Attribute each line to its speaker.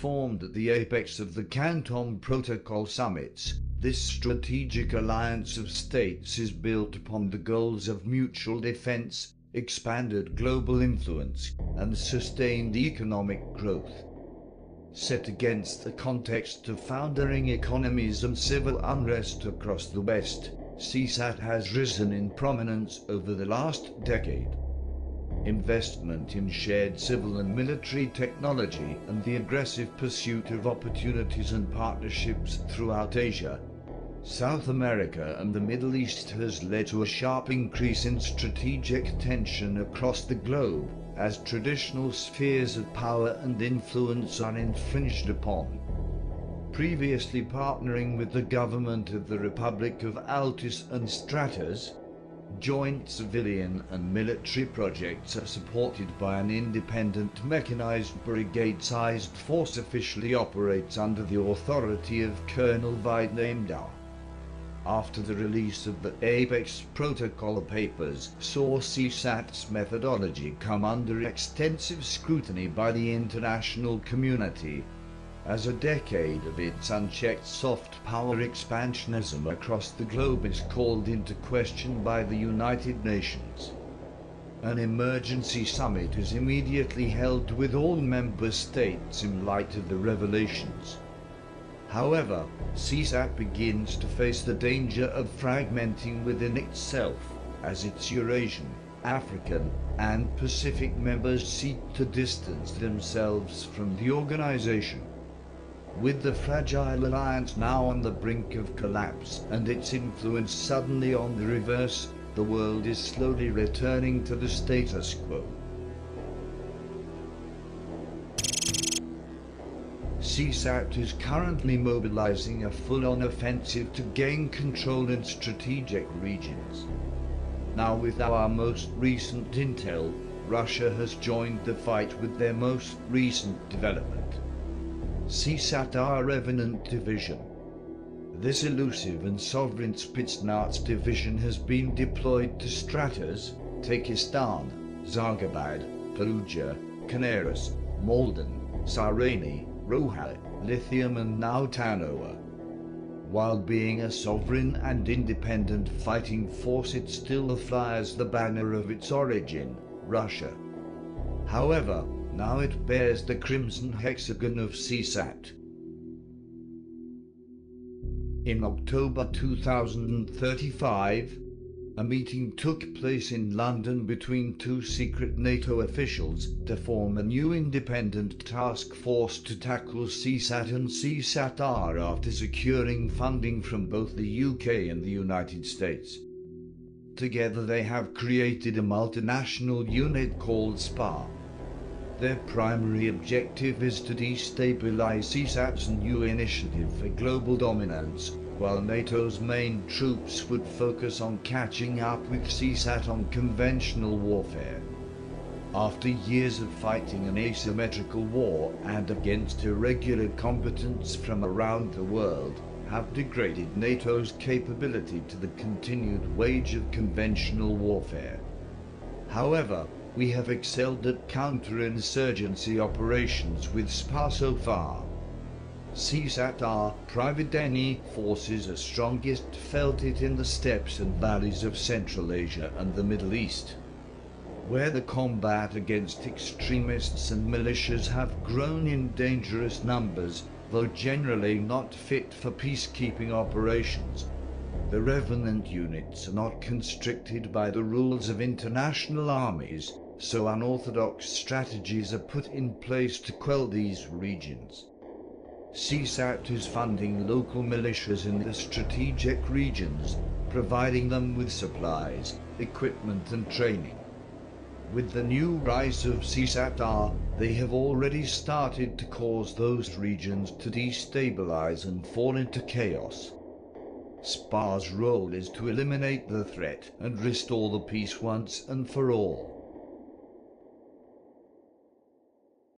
Speaker 1: formed at the apex of the Canton Protocol summits. This strategic alliance of states is built upon the goals of mutual defense, expanded global influence, and sustained economic growth. Set against the context of foundering economies and civil unrest across the West, CSAT has risen in prominence over the last decade. Investment in shared civil and military technology and the aggressive pursuit of opportunities and partnerships throughout Asia, South America and the Middle East has led to a sharp increase in strategic tension across the globe, as traditional spheres of power and influence are infringed upon. Previously partnering with the government of the Republic of Altis and Stratas, joint civilian and military projects are supported by an independent mechanized brigade-sized force officially operates under the authority of Colonel Weidnamdau. After the release of the Apex Protocol papers saw CSAT's methodology come under extensive scrutiny by the international community, as a decade of its unchecked soft power expansionism across the globe is called into question by the United Nations. An emergency summit is immediately held with all member states in light of the revelations. However, CSAT begins to face the danger of fragmenting within itself, as its Eurasian, African, and Pacific members seek to distance themselves from the organization. With the fragile alliance now on the brink of collapse and its influence suddenly on the reverse, the world is slowly returning to the status quo. CSAT is currently mobilizing a full-on offensive to gain control in strategic regions. Now, with our most recent intel, Russia has joined the fight with their most recent development, CSAT-R Revenant Division. This elusive and sovereign Spetsnaz division has been deployed to Stratas, Tajikistan, Zargabad, Perugia, Canaris, Malden, Sarani, Roha, Lithium and now Tanoa. While being a sovereign and independent fighting force, it still flies the banner of its origin, Russia. However, now it bears the crimson hexagon of CSAT. In October 2035, a meeting took place in London between two secret NATO officials to form a new independent task force to tackle CSAT and CSAT-R after securing funding from both the UK and the United States. Together they have created a multinational unit called S.P.A.R. Their primary objective is to destabilize CSAT's new initiative for global dominance, while NATO's main troops would focus on catching up with CSAT on conventional warfare. After years of fighting an asymmetrical war and against irregular combatants from around the world, have degraded NATO's capability to the continued wage of conventional warfare. However, we have excelled at counterinsurgency operations with S.P.A.R so far. CSAT-R private enemy forces are strongest felt it in the steppes and valleys of Central Asia and the Middle East, where the combat against extremists and militias have grown in dangerous numbers, though generally not fit for peacekeeping operations. The Revenant units are not constricted by the rules of international armies, so unorthodox strategies are put in place to quell these regions. CSAT is funding local militias in the strategic regions, providing them with supplies, equipment and training. With the new rise of CSAT-R, they have already started to cause those regions to destabilize and fall into chaos. S.P.A.R's role is to eliminate the threat and restore the peace once and for all.